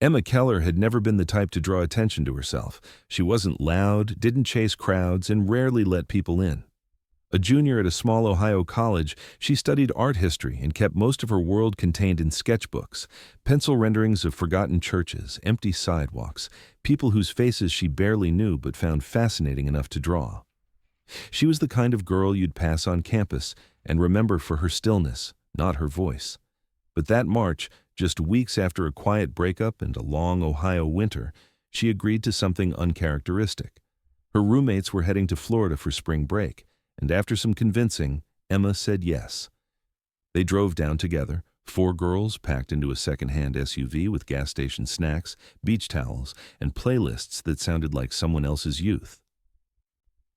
Emma Keller had never been the type to draw attention to herself. She wasn't loud, didn't chase crowds, and rarely let people in. A junior at a small Ohio college, she studied art history and kept most of her world contained in sketchbooks, pencil renderings of forgotten churches, empty sidewalks, people whose faces she barely knew but found fascinating enough to draw. She was the kind of girl you'd pass on campus and remember for her stillness, not her voice. But that March, just weeks after a quiet breakup and a long Ohio winter, she agreed to something uncharacteristic. Her roommates were heading to Florida for spring break, and after some convincing, Emma said yes. They drove down together, 4 girls packed into a second-hand SUV with gas station snacks, beach towels, and playlists that sounded like someone else's youth.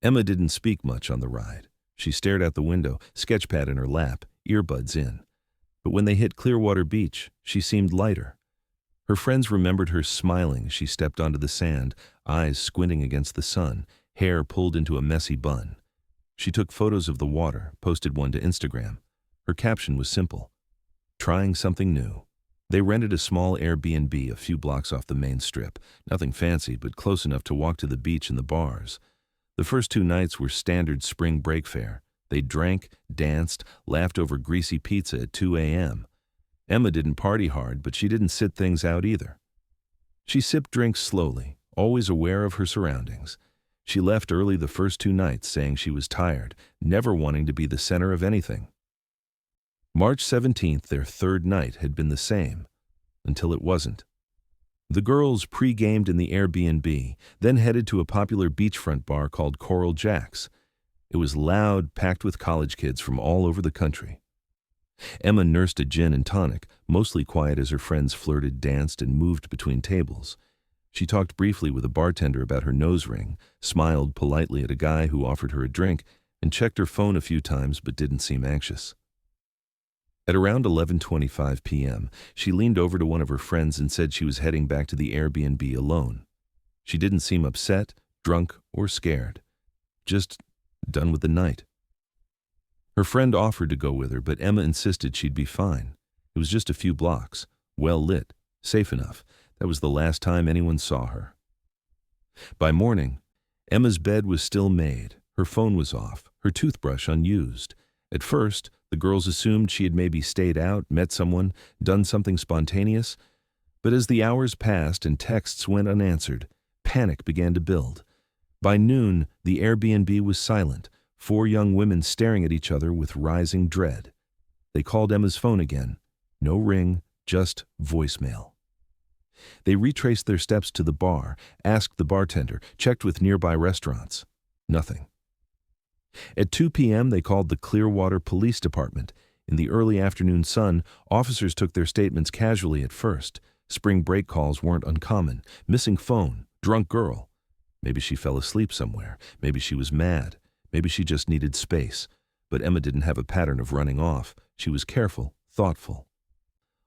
Emma didn't speak much on the ride. She stared out the window, sketchpad in her lap, earbuds in. But when they hit Clearwater Beach, she seemed lighter. Her friends remembered her smiling as she stepped onto the sand, eyes squinting against the sun, hair pulled into a messy bun. She took photos of the water, posted one to Instagram. Her caption was simple: trying something new. They rented a small Airbnb a few blocks off the main strip, nothing fancy but close enough to walk to the beach and the bars. The first 2 nights were standard spring break fare. They drank, danced, laughed over greasy pizza at 2 a.m. Emma didn't party hard, but she didn't sit things out either. She sipped drinks slowly, always aware of her surroundings. She left early the first 2 nights saying she was tired, never wanting to be the center of anything. March 17th, their 3rd night, had been the same, until it wasn't. The girls pre-gamed in the Airbnb, then headed to a popular beachfront bar called Coral Jack's. It was loud, packed with college kids from all over the country. Emma nursed a gin and tonic, mostly quiet as her friends flirted, danced, and moved between tables. She talked briefly with a bartender about her nose ring, smiled politely at a guy who offered her a drink, and checked her phone a few times but didn't seem anxious. At around 11:25 p.m., she leaned over to one of her friends and said she was heading back to the Airbnb alone. She didn't seem upset, drunk, or scared. Just done with the night. Her friend offered to go with her, but Emma insisted she'd be fine. It was just a few blocks, well lit, safe enough. That was the last time anyone saw her. By morning, Emma's bed was still made, her phone was off, her toothbrush unused. At first, the girls assumed she had maybe stayed out, met someone, done something spontaneous. But as the hours passed and texts went unanswered, panic began to build. By noon, the Airbnb was silent, 4 young women staring at each other with rising dread. They called Emma's phone again. No ring, just voicemail. They retraced their steps to the bar, asked the bartender, checked with nearby restaurants. Nothing. At 2 p.m., they called the Clearwater Police Department. In the early afternoon sun, officers took their statements casually at first. Spring break calls weren't uncommon. Missing phone, drunk girl. Maybe she fell asleep somewhere. Maybe she was mad. Maybe she just needed space. But Emma didn't have a pattern of running off. She was careful, thoughtful.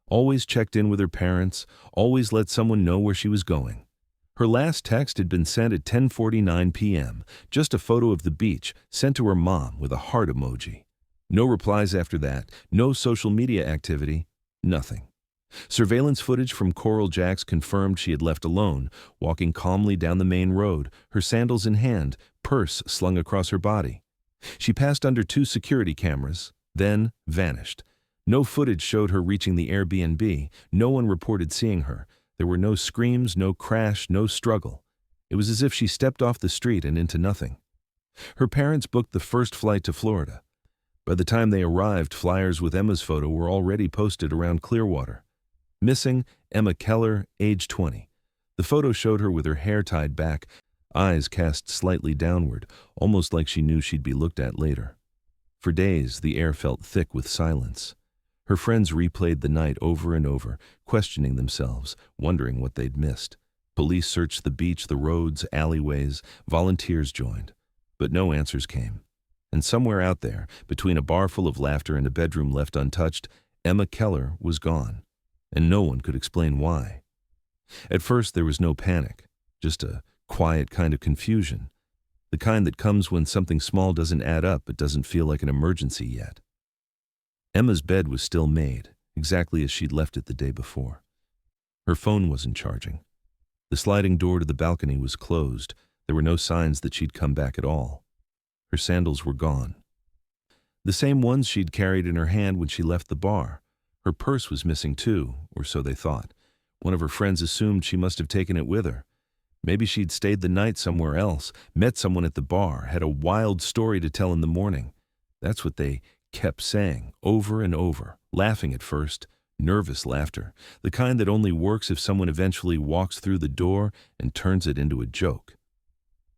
Always checked in with her parents, always let someone know where she was going. Her last text had been sent at 10:49 p.m., just a photo of the beach, sent to her mom with a heart emoji. No replies after that, no social media activity, nothing. Surveillance footage from Coral Jack's confirmed she had left alone, walking calmly down the main road, her sandals in hand, purse slung across her body. She passed under 2 security cameras, then vanished. No footage showed her reaching the Airbnb. No one reported seeing her. There were no screams, no crash, no struggle. It was as if she stepped off the street and into nothing. Her parents booked the first flight to Florida. By the time they arrived, flyers with Emma's photo were already posted around Clearwater. Missing, Emma Keller, age 20. The photo showed her with her hair tied back, eyes cast slightly downward, almost like she knew she'd be looked at later. For days, the air felt thick with silence. Her friends replayed the night over and over, questioning themselves, wondering what they'd missed. Police searched the beach, the roads, alleyways. Volunteers joined. But no answers came. And somewhere out there, between a bar full of laughter and a bedroom left untouched, Emma Keller was gone. And no one could explain why. At first, there was no panic, just a quiet kind of confusion. The kind that comes when something small doesn't add up but doesn't feel like an emergency yet. Emma's bed was still made, exactly as she'd left it the day before. Her phone wasn't charging. The sliding door to the balcony was closed. There were no signs that she'd come back at all. Her sandals were gone. The same ones she'd carried in her hand when she left the bar. Her purse was missing too, or so they thought. One of her friends assumed she must have taken it with her. Maybe she'd stayed the night somewhere else, met someone at the bar, had a wild story to tell in the morning. That's what they kept saying, over and over, laughing at first, nervous laughter, the kind that only works if someone eventually walks through the door and turns it into a joke.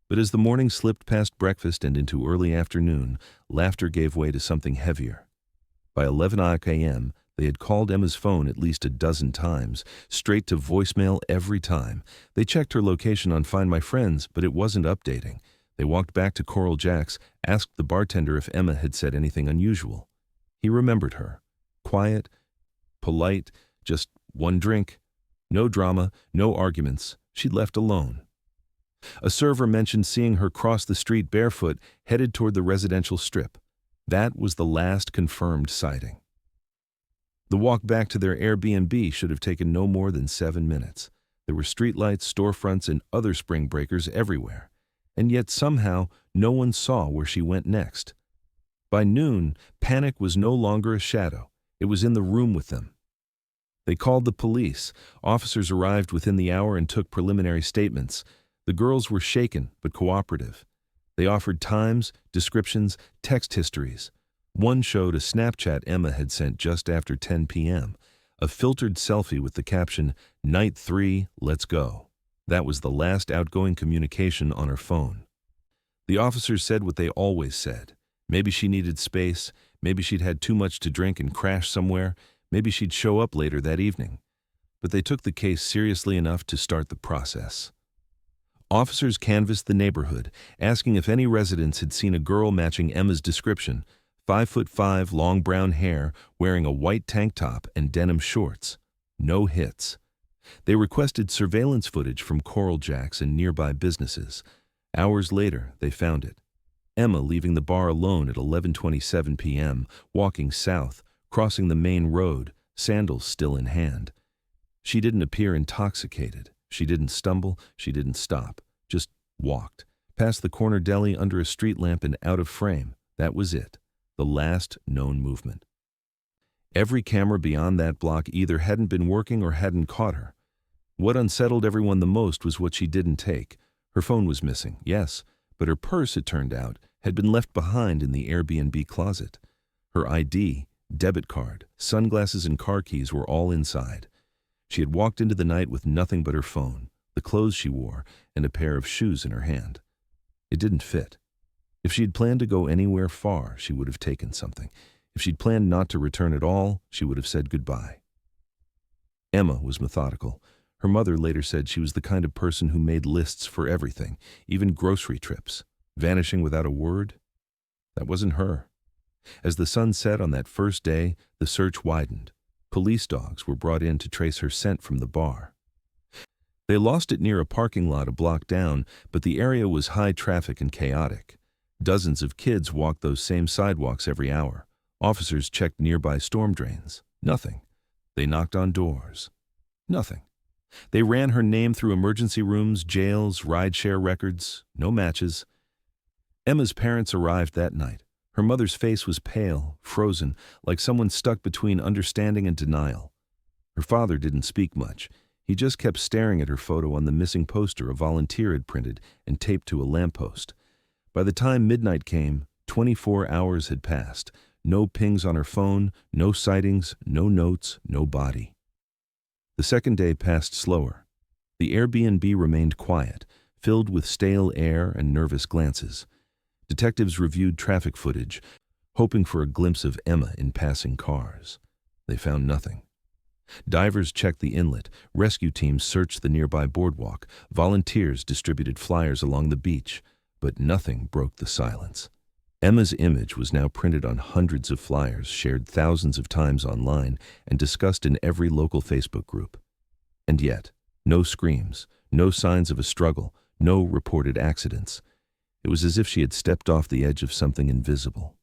But as the morning slipped past breakfast and into early afternoon, laughter gave way to something heavier. By 11 a.m., they had called Emma's phone at least a dozen times, straight to voicemail every time. They checked her location on Find My Friends, but it wasn't updating. They walked back to Coral Jack's, asked the bartender if Emma had said anything unusual. He remembered her. Quiet, polite, just one drink. No drama, no arguments. She'd left alone. A server mentioned seeing her cross the street barefoot, headed toward the residential strip. That was the last confirmed sighting. The walk back to their Airbnb should have taken no more than 7 minutes. There were streetlights, storefronts, and other spring breakers everywhere. And yet somehow no one saw where she went next. By noon, panic was no longer a shadow. It was in the room with them. They called the police. Officers arrived within the hour and took preliminary statements. The girls were shaken but cooperative. They offered times, descriptions, text histories. One showed a Snapchat Emma had sent just after 10 p.m., a filtered selfie with the caption, "Night 3, let's go." That was the last outgoing communication on her phone. The officers said what they always said. Maybe she needed space, maybe she'd had too much to drink and crashed somewhere, maybe she'd show up later that evening. But they took the case seriously enough to start the process. Officers canvassed the neighborhood, asking if any residents had seen a girl matching Emma's description, 5'5", long brown hair, wearing a white tank top and denim shorts. No hits. They requested surveillance footage from Coral Jack's and nearby businesses. Hours later, they found it. Emma leaving the bar alone at 11:27 p.m., walking south, crossing the main road, sandals still in hand. She didn't appear intoxicated. She didn't stumble. She didn't stop. Just walked. Past the corner deli under a street lamp and out of frame. That was it. The last known movement. Every camera beyond that block either hadn't been working or hadn't caught her. What unsettled everyone the most was what she didn't take. Her phone was missing, yes, but her purse, it turned out, had been left behind in the Airbnb closet. Her ID, debit card, sunglasses, and car keys were all inside. She had walked into the night with nothing but her phone, the clothes she wore, and a pair of shoes in her hand. It didn't fit. If she'd planned to go anywhere far, she would have taken something. If she'd planned not to return at all, she would have said goodbye. Emma was methodical. Her mother later said she was the kind of person who made lists for everything, even grocery trips. Vanishing without a word? That wasn't her. As the sun set on that first day, the search widened. Police dogs were brought in to trace her scent from the bar. They lost it near a parking lot a block down, but the area was high traffic and chaotic. Dozens of kids walked those same sidewalks every hour. Officers checked nearby storm drains. Nothing. They knocked on doors. Nothing. They ran her name through emergency rooms, jails, rideshare records. No matches. Emma's parents arrived that night. Her mother's face was pale, frozen, like someone stuck between understanding and denial. Her father didn't speak much. He just kept staring at her photo on the missing poster a volunteer had printed and taped to a lamppost. By the time midnight came, 24 hours had passed. No pings on her phone, no sightings, no notes, no body. The second day passed slower. The Airbnb remained quiet, filled with stale air and nervous glances. Detectives reviewed traffic footage, hoping for a glimpse of Emma in passing cars. They found nothing. Divers checked the inlet, rescue teams searched the nearby boardwalk, volunteers distributed flyers along the beach. But nothing broke the silence. Emma's image was now printed on hundreds of flyers, shared thousands of times online, and discussed in every local Facebook group. And yet, no screams, no signs of a struggle, no reported accidents. It was as if she had stepped off the edge of something invisible.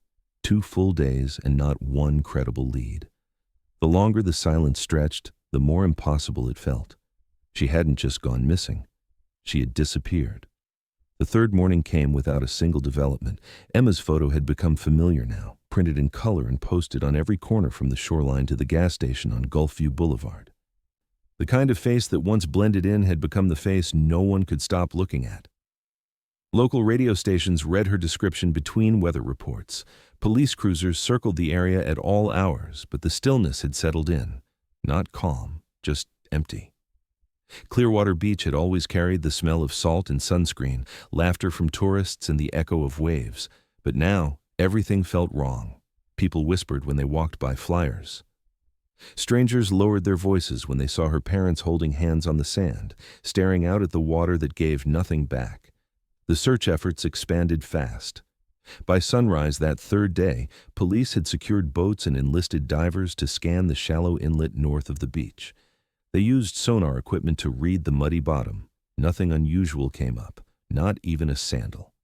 2 full days and not one credible lead. The longer the silence stretched, the more impossible it felt. She hadn't just gone missing. She had disappeared. The third morning came without a single development. Emma's photo had become familiar now, printed in color and posted on every corner from the shoreline to the gas station on Gulfview Boulevard. The kind of face that once blended in had become the face no one could stop looking at. Local radio stations read her description between weather reports. Police cruisers circled the area at all hours, but the stillness had settled in. Not calm, just empty. Clearwater Beach had always carried the smell of salt and sunscreen, laughter from tourists and the echo of waves. But now, everything felt wrong. People whispered when they walked by flyers. Strangers lowered their voices when they saw her parents holding hands on the sand, staring out at the water that gave nothing back. The search efforts expanded fast. By sunrise that third day, police had secured boats and enlisted divers to scan the shallow inlet north of the beach. They used sonar equipment to read the muddy bottom. Nothing unusual came up, not even a sandal.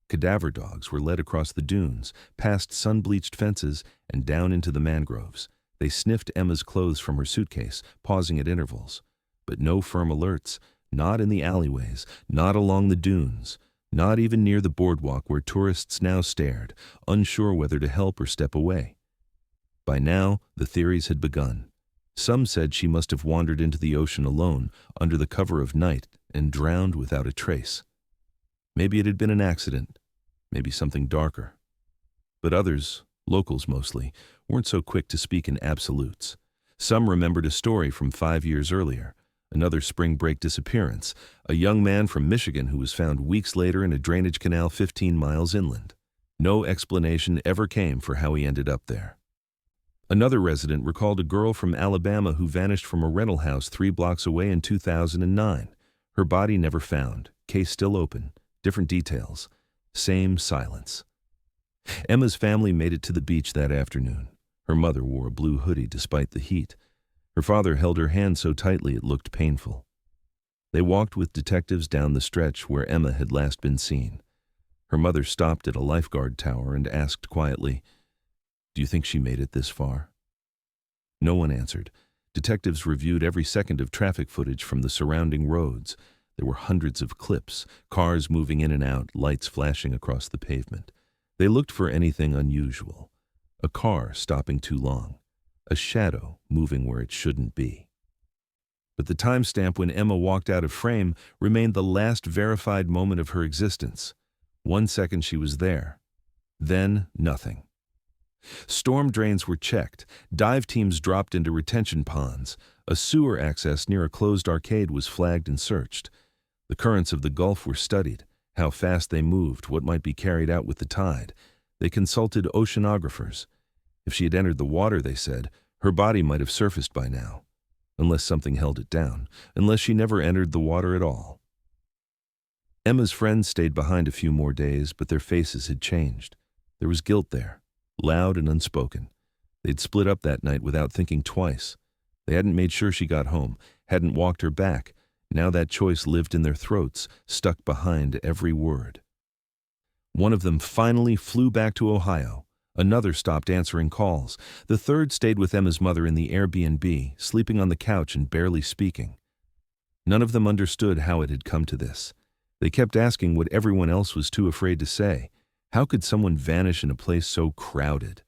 Cadaver dogs were led across the dunes, past sun-bleached fences, and down into the mangroves. They sniffed Emma's clothes from her suitcase, pausing at intervals. But no firm alerts, not in the alleyways, not along the dunes, not even near the boardwalk where tourists now stared, unsure whether to help or step away. By now, the theories had begun. Some said she must have wandered into the ocean alone, under the cover of night, and drowned without a trace. Maybe it had been an accident, maybe something darker. But others, locals mostly, weren't so quick to speak in absolutes. Some remembered a story from 5 years earlier, another spring break disappearance, a young man from Michigan who was found weeks later in a drainage canal 15 miles inland. No explanation ever came for how he ended up there. Another resident recalled a girl from Alabama who vanished from a rental house 3 blocks away in 2009. Her body never found, case still open, different details, same silence. Emma's family made it to the beach that afternoon. Her mother wore a blue hoodie despite the heat. Her father held her hand so tightly it looked painful. They walked with detectives down the stretch where Emma had last been seen. Her mother stopped at a lifeguard tower and asked quietly, "Do you think she made it this far?" No one answered. Detectives reviewed every second of traffic footage from the surrounding roads. There were hundreds of clips, cars moving in and out, lights flashing across the pavement. They looked for anything unusual. A car stopping too long. A shadow moving where it shouldn't be. But the timestamp when Emma walked out of frame remained the last verified moment of her existence. 1 second she was there. Then nothing. Storm drains were checked. Dive teams dropped into retention ponds. A sewer access near a closed arcade was flagged and searched. The currents of the Gulf were studied, how fast they moved, what might be carried out with the tide. They consulted oceanographers. If she had entered the water, they said, her body might have surfaced by now. Unless something held it down. Unless she never entered the water at all. Emma's friends stayed behind a few more days, but their faces had changed. There was guilt there, loud and unspoken. They'd split up that night without thinking twice. They hadn't made sure she got home, hadn't walked her back. Now that choice lived in their throats, stuck behind every word. One of them finally flew back to Ohio. Another stopped answering calls. The third stayed with Emma's mother in the Airbnb, sleeping on the couch and barely speaking. None of them understood how it had come to this. They kept asking what everyone else was too afraid to say. How could someone vanish in a place so crowded?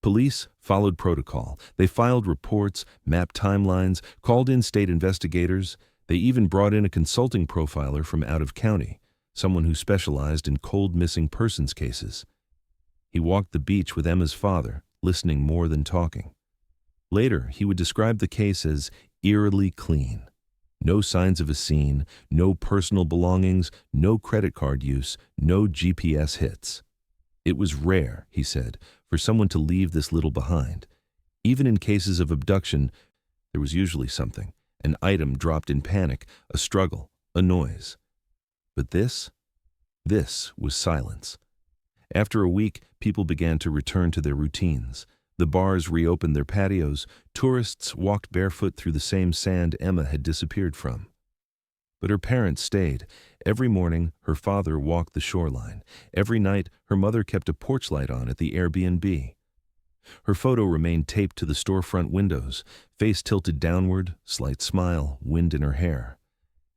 Police followed protocol. They filed reports, mapped timelines, called in state investigators. They even brought in a consulting profiler from out of county, someone who specialized in cold missing persons cases. He walked the beach with Emma's father, listening more than talking. Later, he would describe the case as eerily clean. No signs of a scene, no personal belongings, no credit card use, no GPS hits. It was rare, he said, for someone to leave this little behind. Even in cases of abduction, there was usually something, an item dropped in panic, a struggle, a noise. But this was silence. After a week, people began to return to their routines. The bars reopened their patios. Tourists walked barefoot through the same sand Emma had disappeared from. But her parents stayed. Every morning, her father walked the shoreline. Every night, her mother kept a porch light on at the Airbnb. Her photo remained taped to the storefront windows, face tilted downward, slight smile, wind in her hair.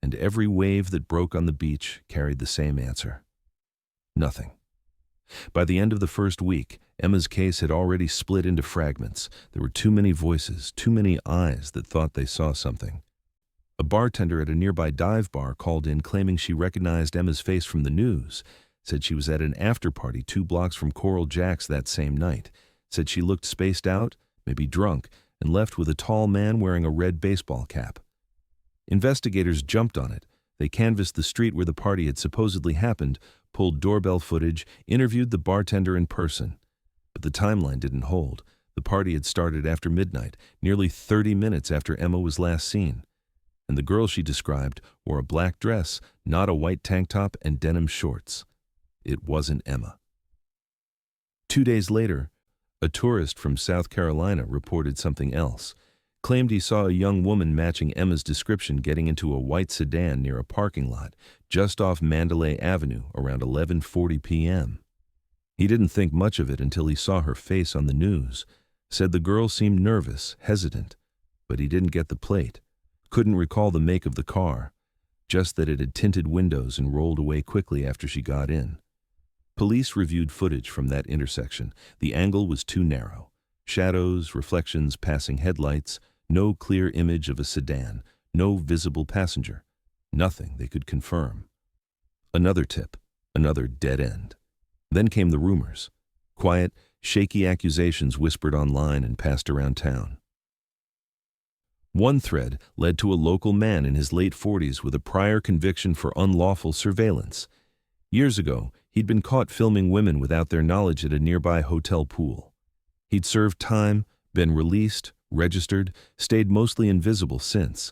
And every wave that broke on the beach carried the same answer. Nothing. By the end of the first week, Emma's case had already split into fragments. There were too many voices, too many eyes that thought they saw something. A bartender at a nearby dive bar called in claiming she recognized Emma's face from the news, said she was at an after-party 2 blocks from Coral Jack's that same night, said she looked spaced out, maybe drunk, and left with a tall man wearing a red baseball cap. Investigators jumped on it. They canvassed the street where the party had supposedly happened, pulled doorbell footage, interviewed the bartender in person. But the timeline didn't hold. The party had started after midnight, nearly 30 minutes after Emma was last seen. And the girl she described wore a black dress, not a white tank top, and denim shorts. It wasn't Emma. 2 days later, a tourist from South Carolina reported something else, claimed he saw a young woman matching Emma's description getting into a white sedan near a parking lot just off Mandalay Avenue around 11:40 p.m. He didn't think much of it until he saw her face on the news, said the girl seemed nervous, hesitant, but he didn't get the plate, couldn't recall the make of the car, just that it had tinted windows and rolled away quickly after she got in. Police reviewed footage from that intersection. The angle was too narrow. Shadows, reflections, passing headlights, no clear image of a sedan, no visible passenger. Nothing they could confirm. Another tip, another dead end. Then came the rumors. Quiet, shaky accusations whispered online and passed around town. One thread led to a local man in his late 40s with a prior conviction for unlawful surveillance. Years ago, he'd been caught filming women without their knowledge at a nearby hotel pool. He'd served time, been released, registered, stayed mostly invisible since.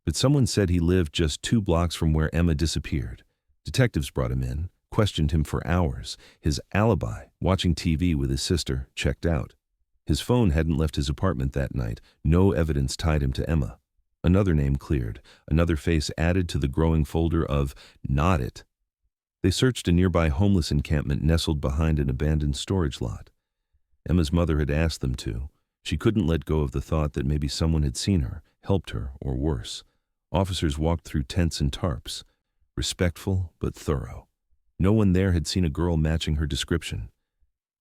But someone said he lived just 2 blocks from where Emma disappeared. Detectives brought him in, questioned him for hours. His alibi, watching TV with his sister, checked out. His phone hadn't left his apartment that night. No evidence tied him to Emma. Another name cleared, another face added to the growing folder of "not it." They searched a nearby homeless encampment nestled behind an abandoned storage lot. Emma's mother had asked them to. She couldn't let go of the thought that maybe someone had seen her, helped her, or worse. Officers walked through tents and tarps, respectful but thorough. No one there had seen a girl matching her description.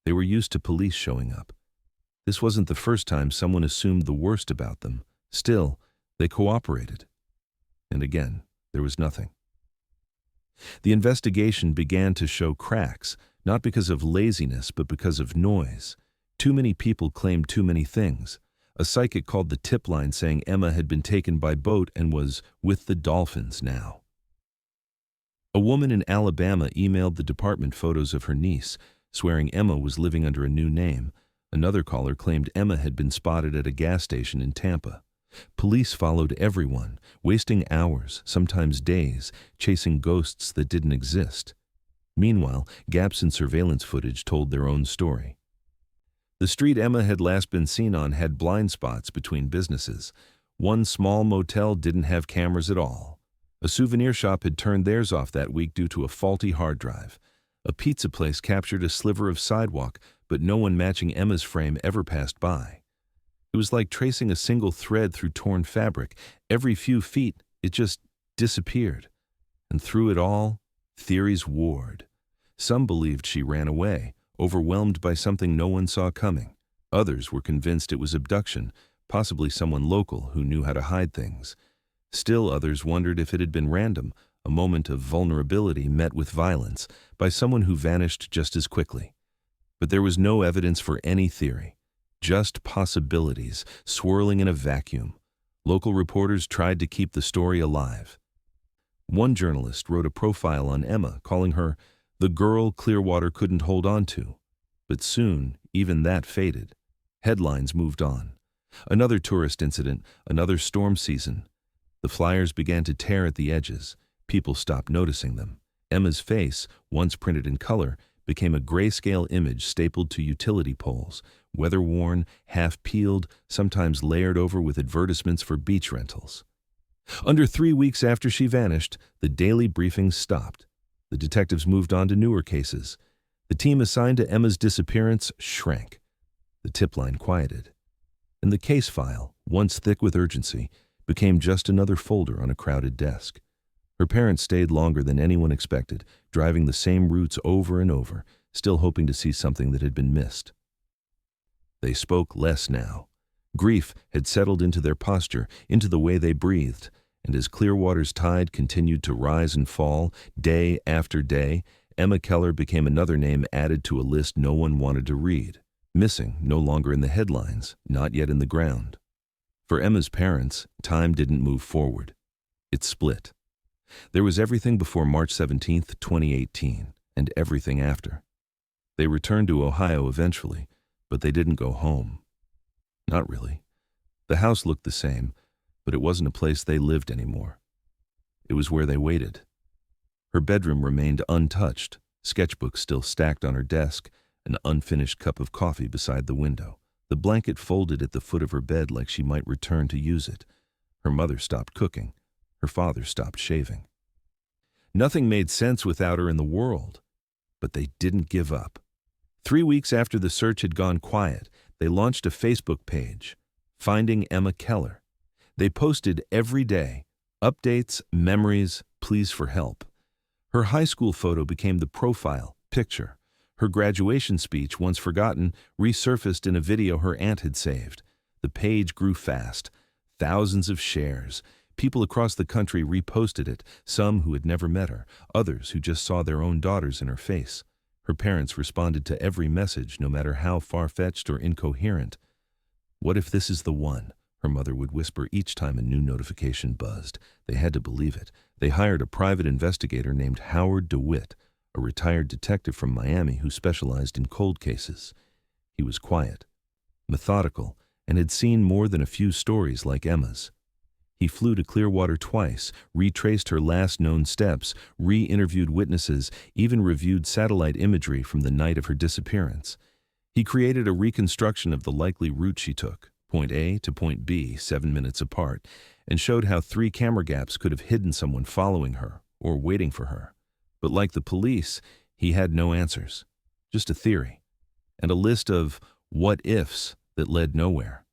They were used to police showing up. This wasn't the first time someone assumed the worst about them. Still, they cooperated. And again, there was nothing. The investigation began to show cracks, not because of laziness, but because of noise. Too many people claimed too many things. A psychic called the tip line saying Emma had been taken by boat and was with the dolphins now. A woman in Alabama emailed the department photos of her niece, swearing Emma was living under a new name. Another caller claimed Emma had been spotted at a gas station in Tampa. Police followed everyone, wasting hours, sometimes days, chasing ghosts that didn't exist. Meanwhile, gaps in surveillance footage told their own story. The street Emma had last been seen on had blind spots between businesses. One small motel didn't have cameras at all. A souvenir shop had turned theirs off that week due to a faulty hard drive. A pizza place captured a sliver of sidewalk, but no one matching Emma's frame ever passed by. It was like tracing a single thread through torn fabric. Every few feet, it just disappeared. And through it all, theories warred. Some believed she ran away, overwhelmed by something no one saw coming. Others were convinced it was abduction, possibly someone local who knew how to hide things. Still others wondered if it had been random, a moment of vulnerability met with violence, by someone who vanished just as quickly. But there was no evidence for any theory. Just possibilities, swirling in a vacuum. Local reporters tried to keep the story alive. One journalist wrote a profile on Emma, calling her the girl Clearwater couldn't hold on to. But soon, even that faded. Headlines moved on. Another tourist incident, another storm season. The flyers began to tear at the edges. People stopped noticing them. Emma's face, once printed in color, became a grayscale image stapled to utility poles, weather-worn, half-peeled, sometimes layered over with advertisements for beach rentals. Under 3 weeks after she vanished, the daily briefings stopped. The detectives moved on to newer cases. The team assigned to Emma's disappearance shrank. The tip line quieted, and the case file, once thick with urgency, became just another folder on a crowded desk. Her parents stayed longer than anyone expected, driving the same routes over and over, still hoping to see something that had been missed. They spoke less now. Grief had settled into their posture, into the way they breathed, and as Clearwater's tide continued to rise and fall, day after day, Emma Keller became another name added to a list no one wanted to read. Missing, no longer in the headlines, not yet in the ground. For Emma's parents, time didn't move forward. It split. There was everything before March 17, 2018, and everything after. They returned to Ohio eventually, but they didn't go home. Not really. The house looked the same, but it wasn't a place they lived anymore. It was where they waited. Her bedroom remained untouched, sketchbooks still stacked on her desk, an unfinished cup of coffee beside the window, the blanket folded at the foot of her bed like she might return to use it. Her mother stopped cooking. Her father stopped shaving. Nothing made sense without her in the world, but they didn't give up. 3 weeks after the search had gone quiet, they launched a Facebook page, Finding Emma Keller. They posted every day, updates, memories, pleas for help. Her high school photo became the profile picture. Her graduation speech, once forgotten, resurfaced in a video her aunt had saved. The page grew fast. Thousands of shares. People across the country reposted it, some who had never met her, others who just saw their own daughters in her face. Her parents responded to every message, no matter how far-fetched or incoherent. "What if this is the one?" her mother would whisper each time a new notification buzzed. They had to believe it. They hired a private investigator named Howard DeWitt, a retired detective from Miami who specialized in cold cases. He was quiet, methodical, and had seen more than a few stories like Emma's. He flew to Clearwater twice, retraced her last known steps, re-interviewed witnesses, even reviewed satellite imagery from the night of her disappearance. He created a reconstruction of the likely route she took, point A to point B, 7 minutes apart, and showed how 3 camera gaps could have hidden someone following her or waiting for her. But like the police, he had no answers, just a theory, and a list of what-ifs that led nowhere.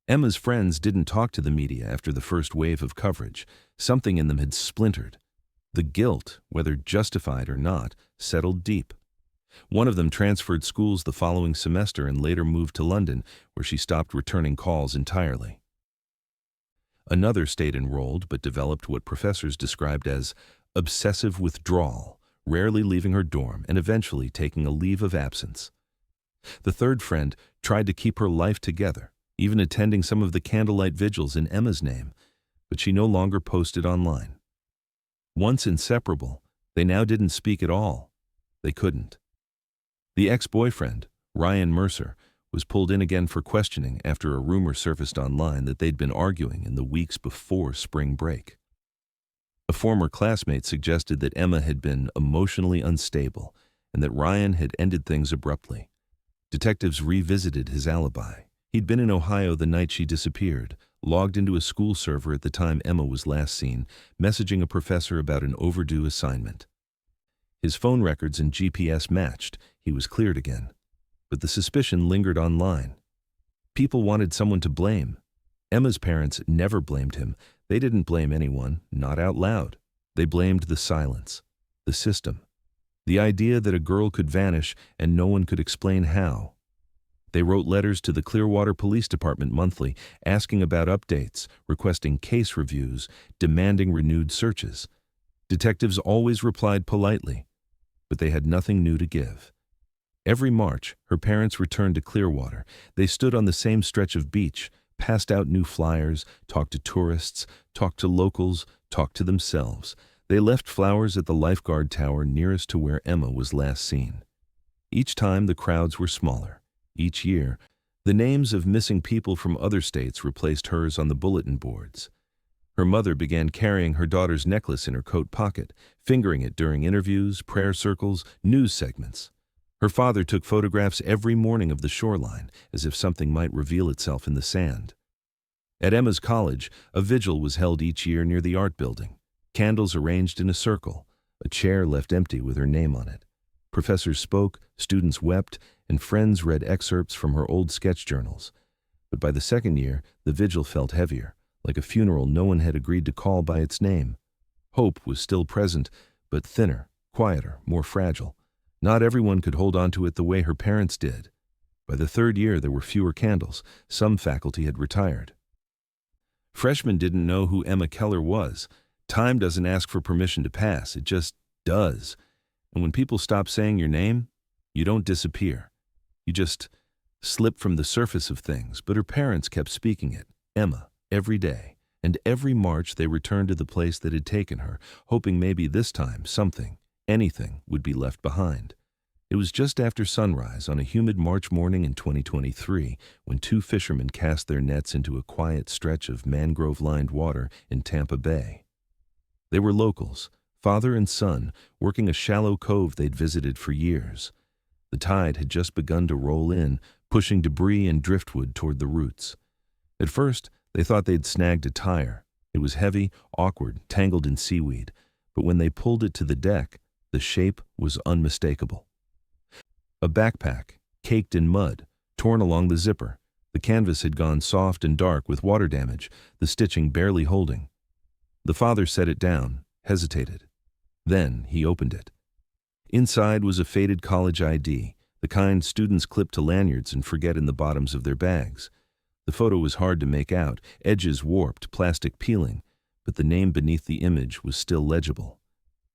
Emma's friends didn't talk to the media after the first wave of coverage. Something in them had splintered. The guilt, whether justified or not, settled deep. One of them transferred schools the following semester and later moved to London, where she stopped returning calls entirely. Another stayed enrolled but developed what professors described as obsessive withdrawal, rarely leaving her dorm and eventually taking a leave of absence. The third friend tried to keep her life together, even attending some of the candlelight vigils in Emma's name, but she no longer posted online. Once inseparable, they now didn't speak at all. They couldn't. The ex-boyfriend, Ryan Mercer, was pulled in again for questioning after a rumor surfaced online that they'd been arguing in the weeks before spring break. A former classmate suggested that Emma had been emotionally unstable and that Ryan had ended things abruptly. Detectives revisited his alibi. He'd been in Ohio the night she disappeared, logged into a school server at the time Emma was last seen, messaging a professor about an overdue assignment. His phone records and GPS matched. He was cleared again. But the suspicion lingered online. People wanted someone to blame. Emma's parents never blamed him. They didn't blame anyone, not out loud. They blamed the silence, the system, the idea that a girl could vanish and no one could explain how. They wrote letters to the Clearwater Police Department monthly, asking about updates, requesting case reviews, demanding renewed searches. Detectives always replied politely, but they had nothing new to give. Every March, her parents returned to Clearwater. They stood on the same stretch of beach, passed out new flyers, talked to tourists, talked to locals, talked to themselves. They left flowers at the lifeguard tower nearest to where Emma was last seen. Each time the crowds were smaller. Each year, the names of missing people from other states replaced hers on the bulletin boards. Her mother began carrying her daughter's necklace in her coat pocket, fingering it during interviews, prayer circles, news segments. Her father took photographs every morning of the shoreline, as if something might reveal itself in the sand. At Emma's college, a vigil was held each year near the art building, candles arranged in a circle, a chair left empty with her name on it. Professors spoke, students wept, and friends read excerpts from her old sketch journals. But by the second year, the vigil felt heavier, like a funeral no one had agreed to call by its name. Hope was still present, but thinner, quieter, more fragile. Not everyone could hold on to it the way her parents did. By the third year, there were fewer candles. Some faculty had retired. Freshmen didn't know who Emma Keller was. Time doesn't ask for permission to pass, it just does. And when people stop saying your name, you don't disappear. You just slip from the surface of things. But her parents kept speaking it, Emma, every day. And every March they returned to the place that had taken her, hoping maybe this time something, anything, would be left behind. It was just after sunrise on a humid March morning in 2023 when two fishermen cast their nets into a quiet stretch of mangrove-lined water in Tampa Bay. They were locals, father and son, working a shallow cove they'd visited for years. The tide had just begun to roll in, pushing debris and driftwood toward the roots. At first, they thought they'd snagged a tire. It was heavy, awkward, tangled in seaweed, but when they pulled it to the deck, the shape was unmistakable. A backpack, caked in mud, torn along the zipper. The canvas had gone soft and dark with water damage, the stitching barely holding. The father set it down, hesitated. Then he opened it. Inside was a faded college ID, the kind students clip to lanyards and forget in the bottoms of their bags. The photo was hard to make out, edges warped, plastic peeling, but the name beneath the image was still legible.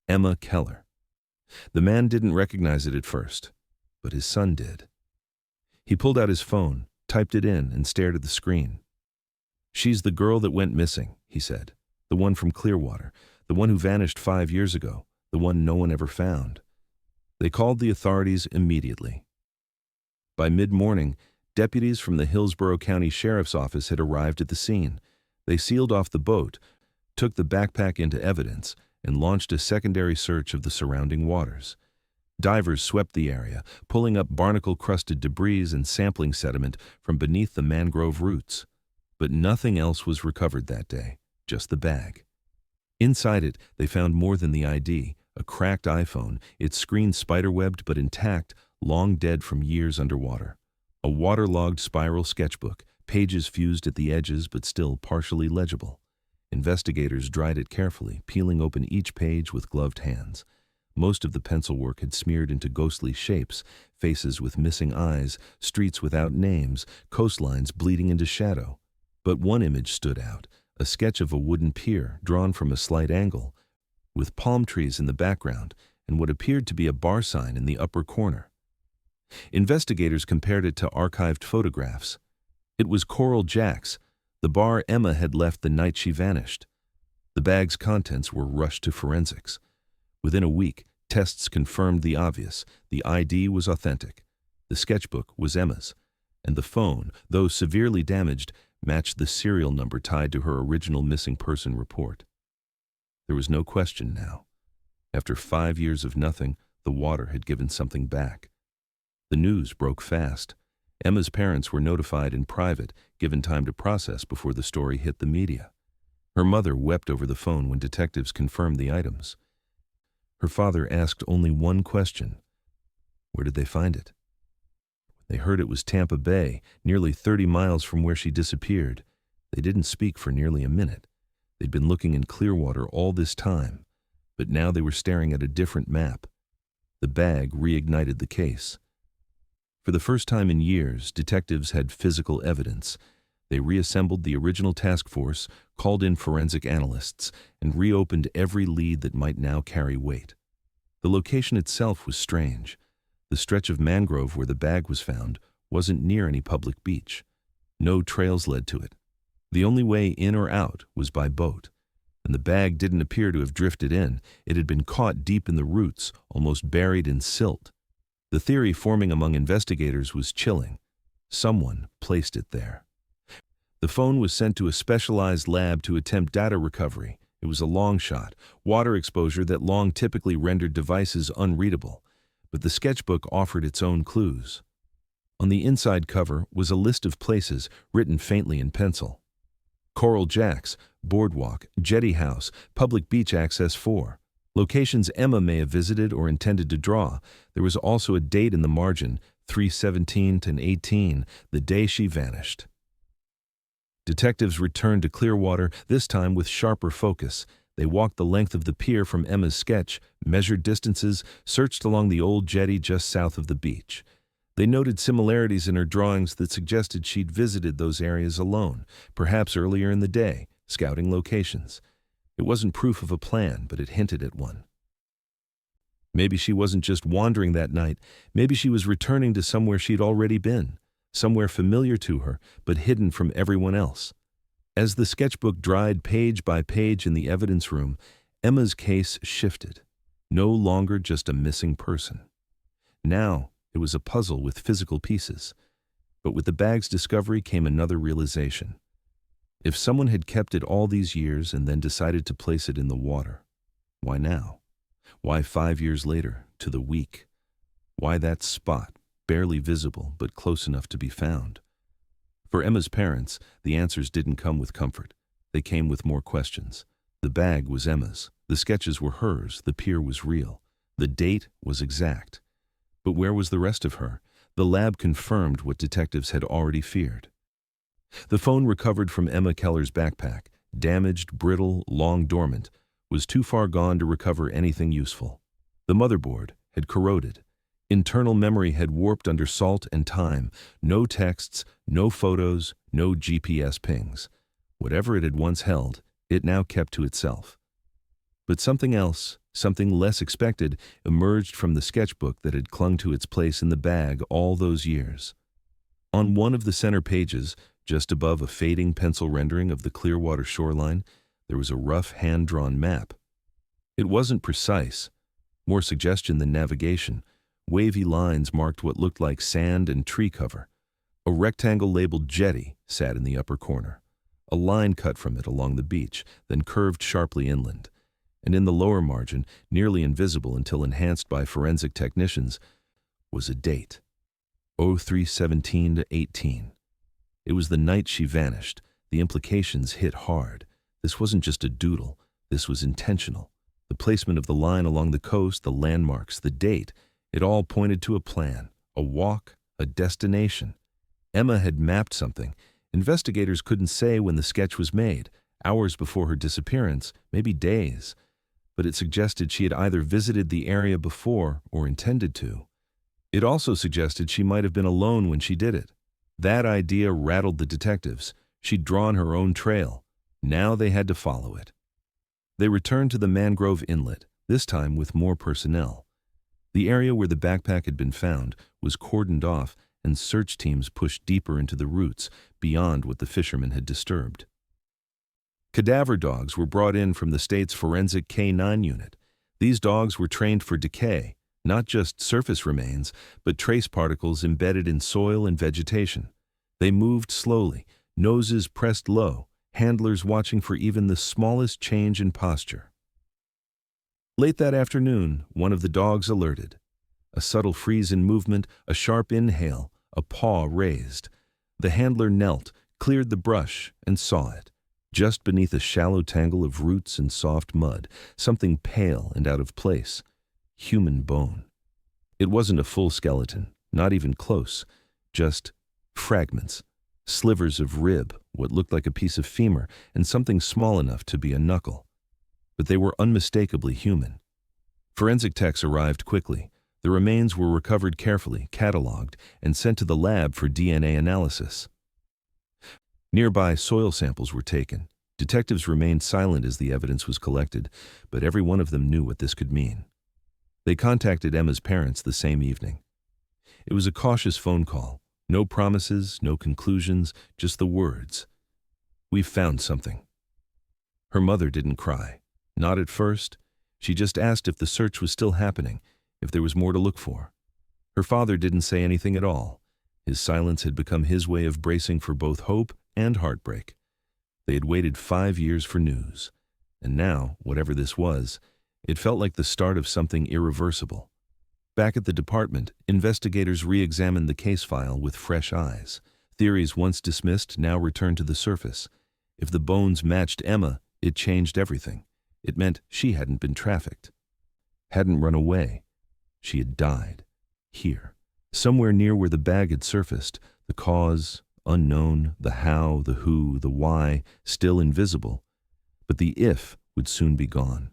Emma Keller. The man didn't recognize it at first, but his son did. He pulled out his phone, typed it in, and stared at the screen. "She's the girl that went missing," he said. "The one from Clearwater, the one who vanished 5 years ago, the one no one ever found." They called the authorities immediately. By mid-morning, deputies from the Hillsborough County Sheriff's Office had arrived at the scene. They sealed off the boat, took the backpack into evidence, and launched a secondary search of the surrounding waters. Divers swept the area, pulling up barnacle-crusted debris and sampling sediment from beneath the mangrove roots. But nothing else was recovered that day, just the bag. Inside it, they found more than the ID, a cracked iPhone, its screen spiderwebbed but intact, long dead from years underwater. A waterlogged spiral sketchbook, pages fused at the edges but still partially legible. Investigators dried it carefully, peeling open each page with gloved hands. Most of the pencil work had smeared into ghostly shapes, faces with missing eyes, streets without names, coastlines bleeding into shadow. But one image stood out, a sketch of a wooden pier drawn from a slight angle, with palm trees in the background and what appeared to be a bar sign in the upper corner. Investigators compared it to archived photographs. It was Coral Jack's, the bar Emma had left the night she vanished. The bag's contents were rushed to forensics. Within a week, tests confirmed the obvious. The ID was authentic. The sketchbook was Emma's. And the phone, though severely damaged, matched the serial number tied to her original missing person report. There was no question now. After 5 years of nothing, the water had given something back. The news broke fast. Emma's parents were notified in private, given time to process before the story hit the media. Her mother wept over the phone when detectives confirmed the items. Her father asked only one question: where did they find it? They heard it was Tampa Bay, nearly 30 miles from where she disappeared. They didn't speak for nearly a minute. They'd been looking in Clearwater all this time, but now they were staring at a different map. The bag reignited the case. For the first time in years, detectives had physical evidence. They reassembled the original task force, called in forensic analysts, and reopened every lead that might now carry weight. The location itself was strange. The stretch of mangrove where the bag was found wasn't near any public beach. No trails led to it. The only way in or out was by boat. And the bag didn't appear to have drifted in. It had been caught deep in the roots, almost buried in silt. The theory forming among investigators was chilling. Someone placed it there. The phone was sent to a specialized lab to attempt data recovery. It was a long shot, water exposure that long typically rendered devices unreadable, but the sketchbook offered its own clues. On the inside cover was a list of places written faintly in pencil. Coral Jack's, Boardwalk, Jetty House, Public Beach Access 4. Locations Emma may have visited or intended to draw. There was also a date in the margin, 3/17/18, the day she vanished. Detectives returned to Clearwater, this time with sharper focus. They walked the length of the pier from Emma's sketch, measured distances, searched along the old jetty just south of the beach. They noted similarities in her drawings that suggested she'd visited those areas alone, perhaps earlier in the day, scouting locations. It wasn't proof of a plan, but it hinted at one. Maybe she wasn't just wandering that night. Maybe she was returning to somewhere she'd already been, somewhere familiar to her, but hidden from everyone else. As the sketchbook dried page by page in the evidence room, Emma's case shifted. No longer just a missing person. Now, it was a puzzle with physical pieces. But with the bag's discovery came another realization. If someone had kept it all these years and then decided to place it in the water, why now? Why 5 years later, to the week? Why that spot, barely visible but close enough to be found? For Emma's parents, the answers didn't come with comfort. They came with more questions. The bag was Emma's. The sketches were hers. The pier was real. The date was exact. But where was the rest of her? The lab confirmed what detectives had already feared. The phone recovered from Emma Keller's backpack, damaged, brittle, long dormant, was too far gone to recover anything useful. The motherboard had corroded. Internal memory had warped under salt and time. No texts, no photos, no GPS pings. Whatever it had once held, it now kept to itself. But something else, something less expected, emerged from the sketchbook that had clung to its place in the bag all those years. On one of the center pages, just above a fading pencil rendering of the Clearwater shoreline, there was a rough hand-drawn map. It wasn't precise, more suggestion than navigation. Wavy lines marked what looked like sand and tree cover. A rectangle labeled jetty sat in the upper corner. A line cut from it along the beach, then curved sharply inland. And in the lower margin, nearly invisible until enhanced by forensic technicians, was a date. 03/17/18. It was the night she vanished. The implications hit hard. This wasn't just a doodle. This was intentional. The placement of the line along the coast, the landmarks, the date, it all pointed to a plan, a walk, a destination. Emma had mapped something. Investigators couldn't say when the sketch was made, hours before her disappearance, maybe days. But it suggested she had either visited the area before or intended to. It also suggested she might have been alone when she did it. That idea rattled the detectives. She'd drawn her own trail. Now they had to follow it. They returned to the mangrove inlet, this time with more personnel. The area where the backpack had been found was cordoned off, and search teams pushed deeper into the roots, beyond what the fishermen had disturbed. Cadaver dogs were brought in from the state's forensic K9 unit. These dogs were trained for decay, not just surface remains, but trace particles embedded in soil and vegetation. They moved slowly, noses pressed low, handlers watching for even the smallest change in posture. Late that afternoon, one of the dogs alerted. A subtle freeze in movement, a sharp inhale, a paw raised. The handler knelt, cleared the brush, and saw it. Just beneath a shallow tangle of roots and soft mud, something pale and out of place. Human bone. It wasn't a full skeleton, not even close, just fragments, slivers of rib, what looked like a piece of femur, and something small enough to be a knuckle. But they were unmistakably human. Forensic techs arrived quickly. The remains were recovered carefully, catalogued, and sent to the lab for DNA analysis. Nearby soil samples were taken. Detectives remained silent as the evidence was collected, but every one of them knew what this could mean. They contacted Emma's parents the same evening. It was a cautious phone call. No promises, no conclusions, just the words. "We've found something." Her mother didn't cry. Not at first. She just asked if the search was still happening, if there was more to look for. Her father didn't say anything at all. His silence had become his way of bracing for both hope and heartbreak. They had waited 5 years for news. And now, whatever this was, it felt like the start of something irreversible. Back at the department, investigators re-examined the case file with fresh eyes. Theories once dismissed now returned to the surface. If the bones matched Emma, it changed everything. It meant she hadn't been trafficked. hadn't run away. She had died. Here. Somewhere near where the bag had surfaced, the cause, unknown, the how, the who, the why, still invisible. But the if would soon be gone.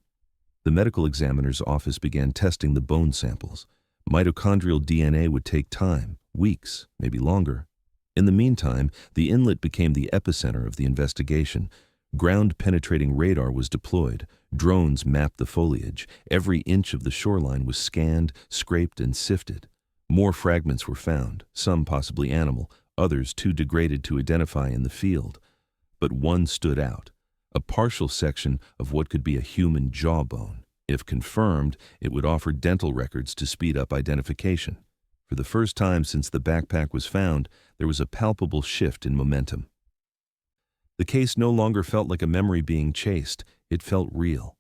The medical examiner's office began testing the bone samples. Mitochondrial DNA would take time, weeks, maybe longer. In the meantime, the inlet became the epicenter of the investigation. Ground-penetrating radar was deployed. Drones mapped the foliage. Every inch of the shoreline was scanned, scraped, and sifted. More fragments were found, some possibly animal, others too degraded to identify in the field. But one stood out, a partial section of what could be a human jawbone. If confirmed, it would offer dental records to speed up identification. For the first time since the backpack was found, there was a palpable shift in momentum. The case no longer felt like a memory being chased. It felt real,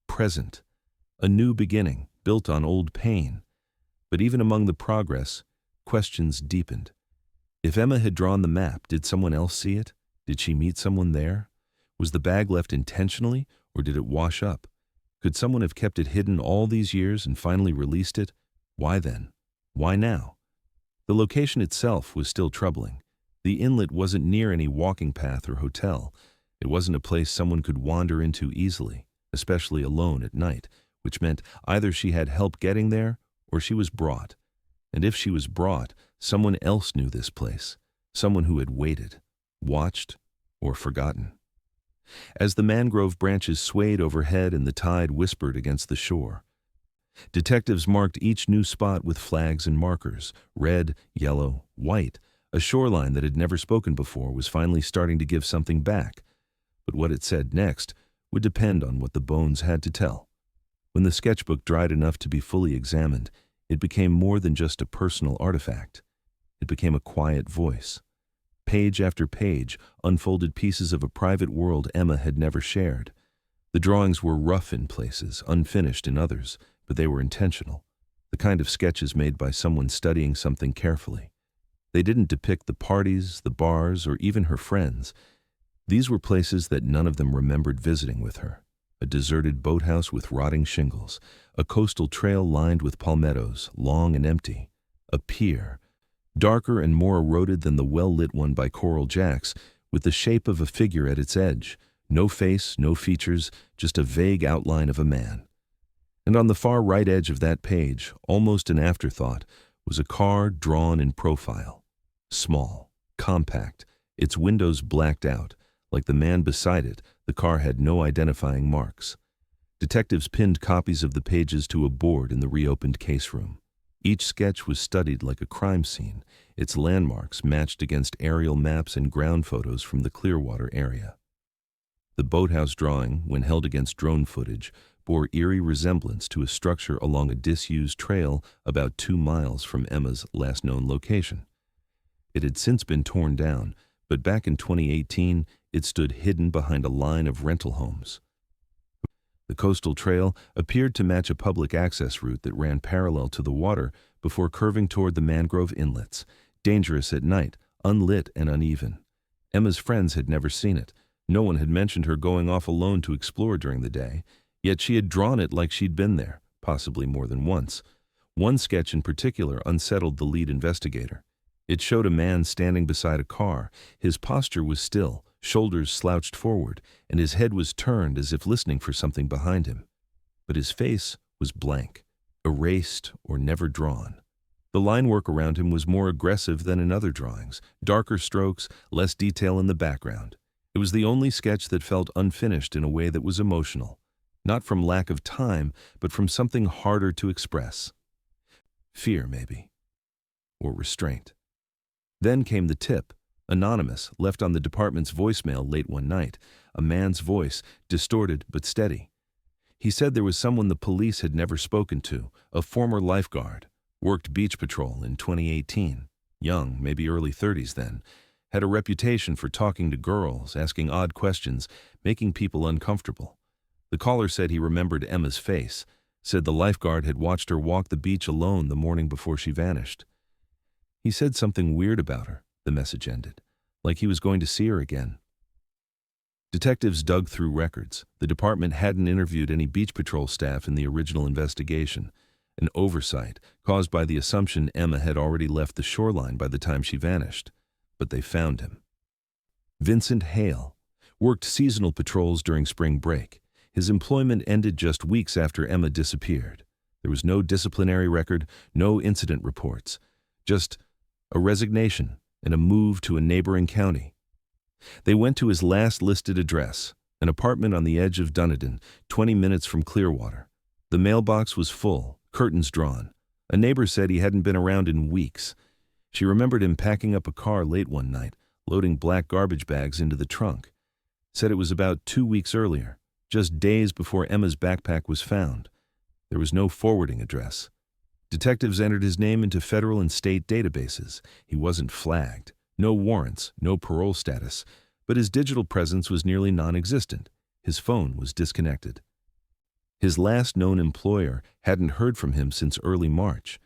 present, a new beginning built on old pain. But even among the progress, questions deepened. If Emma had drawn the map, did someone else see it? Did she meet someone there? Was the bag left intentionally, or did it wash up? Could someone have kept it hidden all these years and finally released it? Why then? Why now? The location itself was still troubling. The inlet wasn't near any walking path or hotel. It wasn't a place someone could wander into easily, especially alone at night, which meant either she had help getting there or she was brought. And if she was brought, someone else knew this place, someone who had waited, watched, or forgotten. As the mangrove branches swayed overhead and the tide whispered against the shore, detectives marked each new spot with flags and markers, red, yellow, white. A shoreline that had never spoken before was finally starting to give something back. But what it said next would depend on what the bones had to tell. When the sketchbook dried enough to be fully examined, it became more than just a personal artifact. It became a quiet voice. Page after page unfolded pieces of a private world Emma had never shared. The drawings were rough in places, unfinished in others, but they were intentional, the kind of sketches made by someone studying something carefully. They didn't depict the parties, the bars, or even her friends. These were places that none of them remembered visiting with her. A deserted boathouse with rotting shingles, a coastal trail lined with palmettos, long and empty, a pier, darker and more eroded than the well-lit one by Coral Jacks, with the shape of a figure at its edge. No face, no features, just a vague outline of a man. And on the far right edge of that page, almost an afterthought, was a car drawn in profile. Small, compact, its windows blacked out. Like the man beside it, the car had no identifying marks. Detectives pinned copies of the pages to a board in the reopened case room. Each sketch was studied like a crime scene, its landmarks matched against aerial maps and ground photos from the Clearwater area. The boathouse drawing, when held against drone footage, bore eerie resemblance to a structure along a disused trail about 2 miles from Emma's last known location. It had since been torn down, but back in 2018, it stood hidden behind a line of rental homes. The coastal trail appeared to match a public access route that ran parallel to the water before curving toward the mangrove inlets, dangerous at night, unlit and uneven. Emma's friends had never seen it. No one had mentioned her going off alone to explore during the day, yet she had drawn it like she'd been there, possibly more than once. One sketch in particular unsettled the lead investigator. It showed a man standing beside a car. His posture was still, shoulders slouched forward, and his head was turned as if listening for something behind him. But his face was blank, erased or never drawn. The line work around him was more aggressive than in other drawings, darker strokes, less detail in the background. It was the only sketch that felt unfinished in a way that was emotional, not from lack of time, but from something harder to express. Fear, maybe, or restraint. Then came the tip, anonymous, left on the department's voicemail late one night, a man's voice, distorted but steady. He said there was someone the police had never spoken to, a former lifeguard, worked beach patrol in 2018, young, maybe early 30s then, had a reputation for talking to girls, asking odd questions, making people uncomfortable. The caller said he remembered Emma's face, said the lifeguard had watched her walk the beach alone the morning before she vanished. He said something weird about her, the message ended, like he was going to see her again. Detectives dug through records. The department hadn't interviewed any beach patrol staff in the original investigation, an oversight caused by the assumption Emma had already left the shoreline by the time she vanished. But they found him. Vincent Hale worked seasonal patrols during spring break. His employment ended just weeks after Emma disappeared. There was no disciplinary record, no incident reports, just a resignation and a move to a neighboring county. They went to his last listed address, an apartment on the edge of Dunedin, 20 minutes from Clearwater. The mailbox was full, curtains drawn. A neighbor said he hadn't been around in weeks. She remembered him packing up a car late one night, loading black garbage bags into the trunk. Said it was about 2 weeks earlier, just days before Emma's backpack was found. There was no forwarding address. Detectives entered his name into federal and state databases. He wasn't flagged. No warrants, no parole status, but his digital presence was nearly non-existent. His phone was disconnected. His last known employer hadn't heard from him since early March.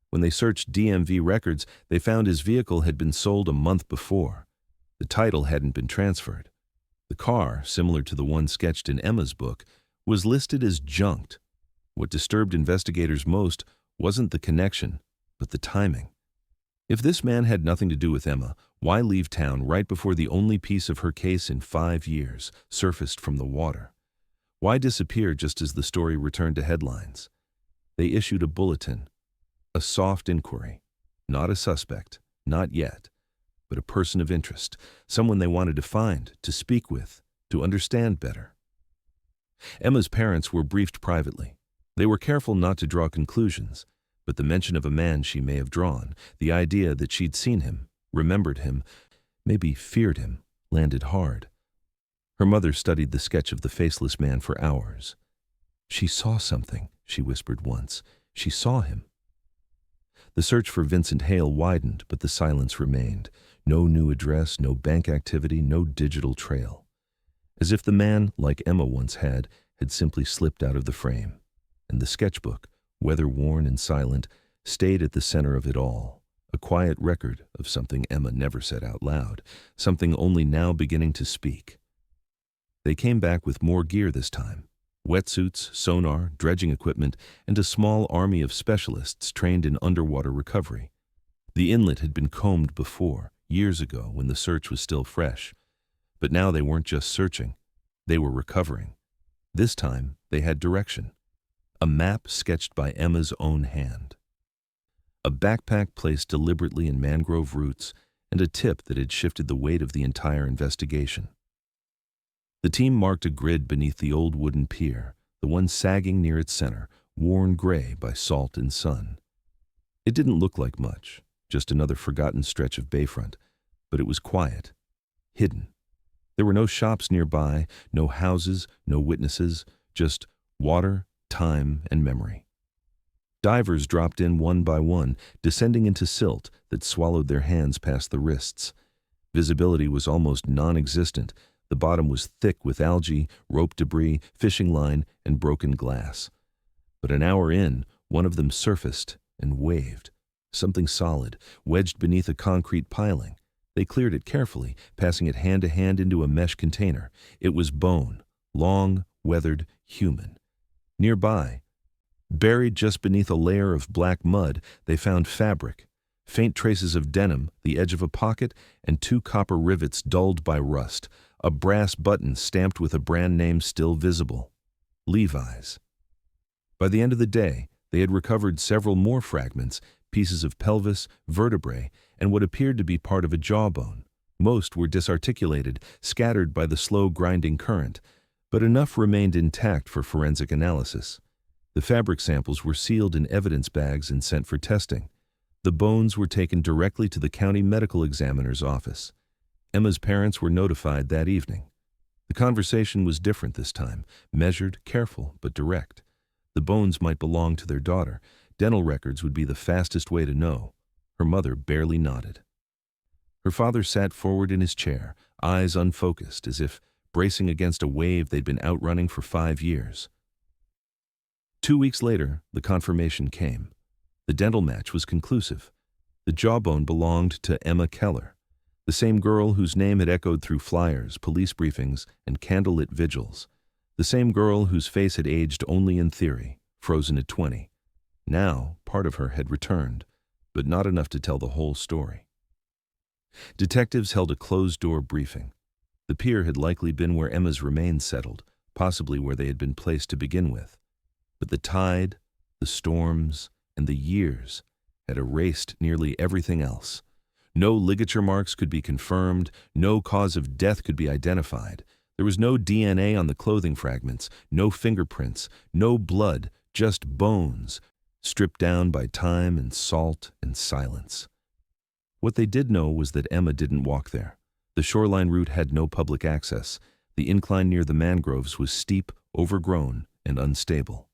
When they searched DMV records, they found his vehicle had been sold a month before. The title hadn't been transferred. The car, similar to the one sketched in Emma's book, was listed as junked. What disturbed investigators most wasn't the connection, but the timing. If this man had nothing to do with Emma, why leave town right before the only piece of her case in 5 years surfaced from the water? Why disappear just as the story returned to headlines? They issued a bulletin, a soft inquiry, not a suspect, not yet, but a person of interest, someone they wanted to find, to speak with, to understand better. Emma's parents were briefed privately. They were careful not to draw conclusions, but the mention of a man she may have drawn, the idea that she'd seen him, remembered him, maybe feared him, landed hard. Her mother studied the sketch of the faceless man for hours. She saw something, she whispered once. She saw him. The search for Vincent Hale widened, but the silence remained. No new address, no bank activity, no digital trail. As if the man, like Emma once had simply slipped out of the frame. And the sketchbook, weather-worn and silent, stayed at the center of it all, a quiet record of something Emma never said out loud, something only now beginning to speak. They came back with more gear this time. Wetsuits, sonar, dredging equipment, and a small army of specialists trained in underwater recovery. The inlet had been combed before, years ago when the search was still fresh. But now they weren't just searching, they were recovering. This time they had direction. A map sketched by Emma's own hand. A backpack placed deliberately in mangrove roots, and a tip that had shifted the weight of the entire investigation. The team marked a grid beneath the old wooden pier, the one sagging near its center, worn gray by salt and sun. It didn't look like much, just another forgotten stretch of bayfront, but it was quiet, hidden. There were no shops nearby, no houses, no witnesses, just water, time, and memory. Divers dropped in one by one, descending into silt that swallowed their hands past the wrists. Visibility was almost non-existent. The bottom was thick with algae, rope debris, fishing line, and broken glass. But an hour in, one of them surfaced and waved. Something solid, wedged beneath a concrete piling. They cleared it carefully, passing it hand to hand into a mesh container. It was bone, long, weathered, human. Nearby, buried just beneath a layer of black mud, they found fabric, faint traces of denim, the edge of a pocket, and 2 copper rivets dulled by rust, a brass button stamped with a brand name still visible, Levi's. By the end of the day, they had recovered several more fragments, pieces of pelvis, vertebrae, and what appeared to be part of a jawbone. Most were disarticulated, scattered by the slow grinding current, but enough remained intact for forensic analysis. The fabric samples were sealed in evidence bags and sent for testing. The bones were taken directly to the county medical examiner's office. Emma's parents were notified that evening. The conversation was different this time, measured, careful, but direct. The bones might belong to their daughter. Dental records would be the fastest way to know. Her mother barely nodded. Her father sat forward in his chair, eyes unfocused, as if bracing against a wave they'd been outrunning for 5 years. 2 weeks later, the confirmation came. The dental match was conclusive. The jawbone belonged to Emma Keller. The same girl whose name had echoed through flyers, police briefings, and candlelit vigils. The same girl whose face had aged only in theory, frozen at 20. Now, part of her had returned, but not enough to tell the whole story. Detectives held a closed-door briefing. The pier had likely been where Emma's remains settled, possibly where they had been placed to begin with. But the tide, the storms, and the years had erased nearly everything else. No ligature marks could be confirmed, no cause of death could be identified. There was no DNA on the clothing fragments, no fingerprints, no blood, just bones, stripped down by time and salt and silence. What they did know was that Emma didn't walk there. The shoreline route had no public access. The incline near the mangroves was steep, overgrown, and unstable.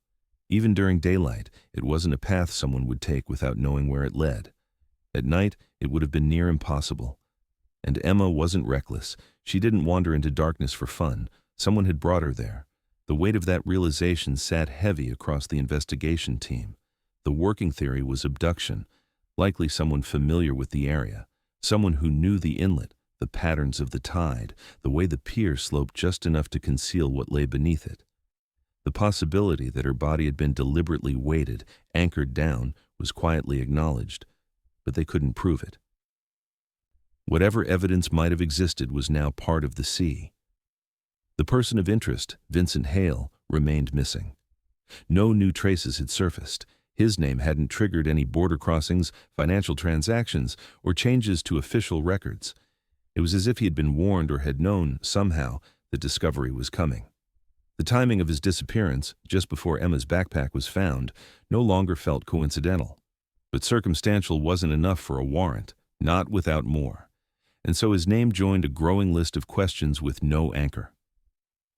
Even during daylight, it wasn't a path someone would take without knowing where it led. At night, it would have been near impossible. And Emma wasn't reckless. She didn't wander into darkness for fun. Someone had brought her there. The weight of that realization sat heavy across the investigation team. The working theory was abduction, likely someone familiar with the area, someone who knew the inlet, the patterns of the tide, the way the pier sloped just enough to conceal what lay beneath it. The possibility that her body had been deliberately weighted, anchored down, was quietly acknowledged, but they couldn't prove it. Whatever evidence might have existed was now part of the sea. The person of interest, Vincent Hale, remained missing. No new traces had surfaced. His name hadn't triggered any border crossings, financial transactions, or changes to official records. It was as if he had been warned or had known, somehow, that discovery was coming. The timing of his disappearance, just before Emma's backpack was found, no longer felt coincidental. But circumstantial wasn't enough for a warrant, not without more. And so his name joined a growing list of questions with no anchor.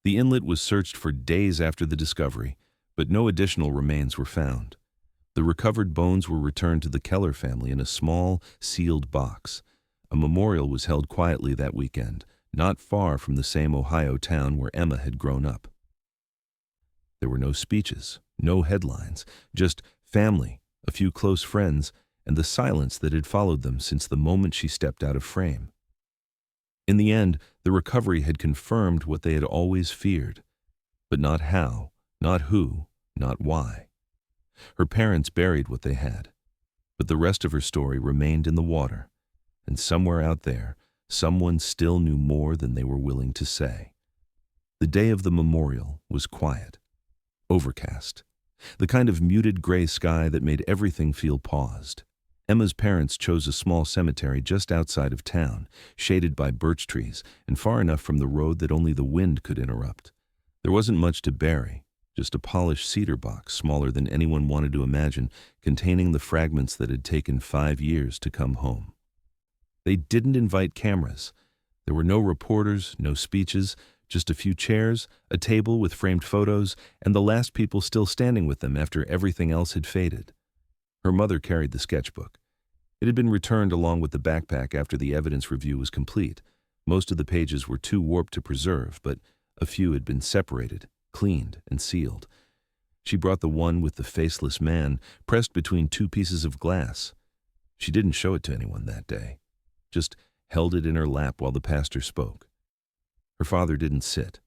The inlet was searched for days after the discovery, but no additional remains were found. The recovered bones were returned to the Keller family in a small, sealed box. A memorial was held quietly that weekend, not far from the same Ohio town where Emma had grown up. There were no speeches, no headlines, just family, a few close friends, and the silence that had followed them since the moment she stepped out of frame. In the end, the recovery had confirmed what they had always feared, but not how, not who, not why. Her parents buried what they had, but the rest of her story remained in the water, and somewhere out there, someone still knew more than they were willing to say. The day of the memorial was quiet, overcast, the kind of muted gray sky that made everything feel paused. Emma's parents chose a small cemetery just outside of town, shaded by birch trees and far enough from the road that only the wind could interrupt. There wasn't much to bury, just a polished cedar box smaller than anyone wanted to imagine, containing the fragments that had taken 5 years to come home. They didn't invite cameras. There were no reporters, no speeches, just a few chairs, a table with framed photos, and the last people still standing with them after everything else had faded. Her mother carried the sketchbook. It had been returned along with the backpack after the evidence review was complete. Most of the pages were too warped to preserve, but a few had been separated, cleaned, and sealed. She brought the one with the faceless man, pressed between 2 pieces of glass. She didn't show it to anyone that day, just held it in her lap while the pastor spoke. Her father didn't sit.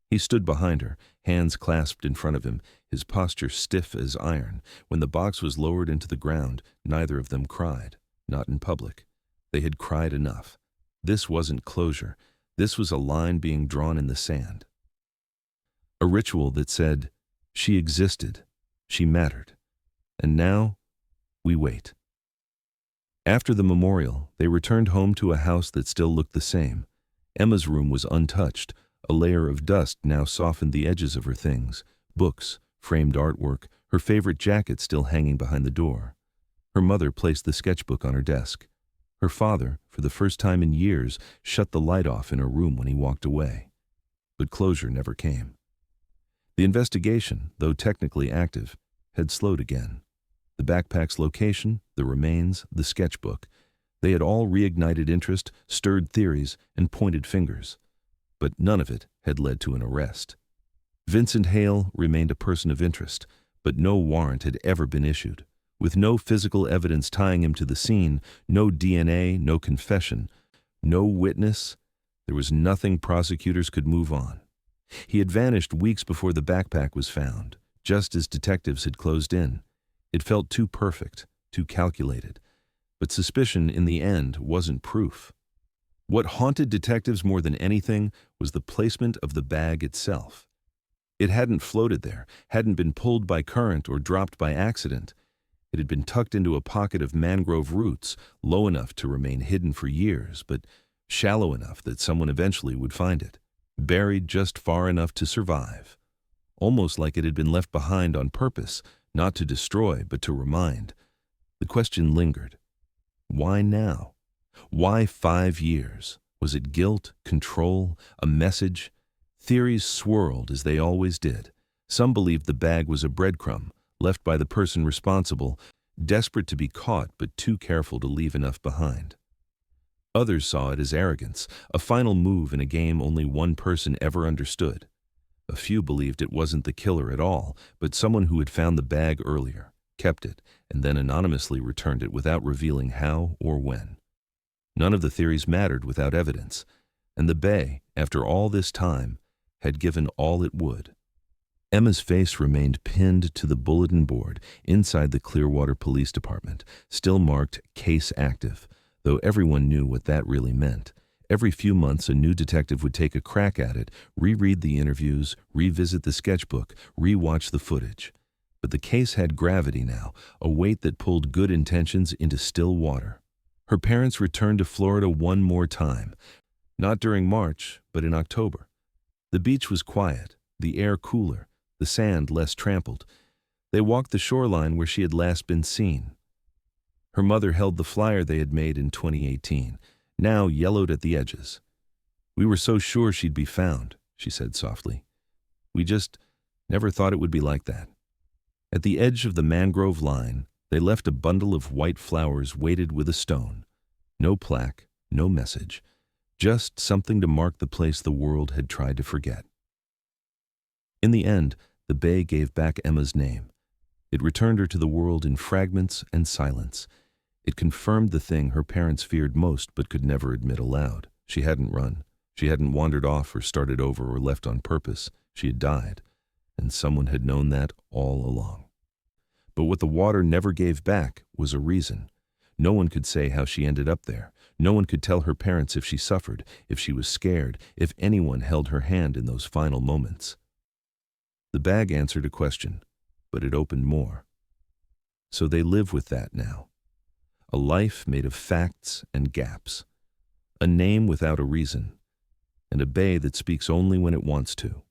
He stood behind her, hands clasped in front of him, his posture stiff as iron. When the box was lowered into the ground, neither of them cried, not in public. They had cried enough. This wasn't closure. This was a line being drawn in the sand. A ritual that said, she existed, she mattered, and now we wait. After the memorial, they returned home to a house that still looked the same. Emma's room was untouched. A layer of dust now softened the edges of her things, books, framed artwork, her favorite jacket still hanging behind the door. Her mother placed the sketchbook on her desk. Her father, for the first time in years, shut the light off in her room when he walked away. But closure never came. The investigation, though technically active, had slowed again. The backpack's location, the remains, the sketchbook, they had all reignited interest, stirred theories, and pointed fingers. But none of it had led to an arrest. Vincent Hale remained a person of interest, but no warrant had ever been issued. With no physical evidence tying him to the scene, no DNA, no confession, No witness. There was nothing prosecutors could move on. He had vanished weeks before the backpack was found, just as detectives had closed in. It felt too perfect, too calculated. But suspicion, in the end, wasn't proof. What haunted detectives more than anything was the placement of the bag itself. It hadn't floated there, hadn't been pulled by current or dropped by accident. It had been tucked into a pocket of mangrove roots, low enough to remain hidden for years, but shallow enough that someone eventually would find it, buried just far enough to survive. Almost like it had been left behind on purpose, not to destroy, but to remind. The question lingered. Why now? Why 5 years? Was it guilt, control, a message? Theories swirled as they always did. Some believed the bag was a breadcrumb, left by the person responsible, desperate to be caught but too careful to leave enough behind. Others saw it as arrogance, a final move in a game only one person ever understood. A few believed it wasn't the killer at all, but someone who had found the bag earlier, kept it, and then anonymously returned it without revealing how or when. None of the theories mattered without evidence, and the Bay, after all this time, had given all it would. Emma's face remained pinned to the bulletin board inside the Clearwater Police Department, still marked Case Active, though everyone knew what that really meant. Every few months, a new detective would take a crack at it, reread the interviews, revisit the sketchbook, rewatch the footage. But the case had gravity now, a weight that pulled good intentions into still water. Her parents returned to Florida one more time, not during March, but in October. The beach was quiet, the air cooler, the sand less trampled. They walked the shoreline where she had last been seen. Her mother held the flyer they had made in 2018, now yellowed at the edges. "We were so sure she'd be found," she said softly. "We just never thought it would be like that." At the edge of the mangrove line, they left a bundle of white flowers weighted with a stone. No plaque, no message, just something to mark the place the world had tried to forget. In the end, the Bay gave back Emma's name. It returned her to the world in fragments and silence. It confirmed the thing her parents feared most but could never admit aloud. She hadn't run. She hadn't wandered off or started over or left on purpose. She had died, and someone had known that all along. But what the water never gave back was a reason. No one could say how she ended up there. No one could tell her parents if she suffered, if she was scared, if anyone held her hand in those final moments. The bag answered a question, but it opened more. So they live with that now. A life made of facts and gaps. A name without a reason. And a bay that speaks only when it wants to.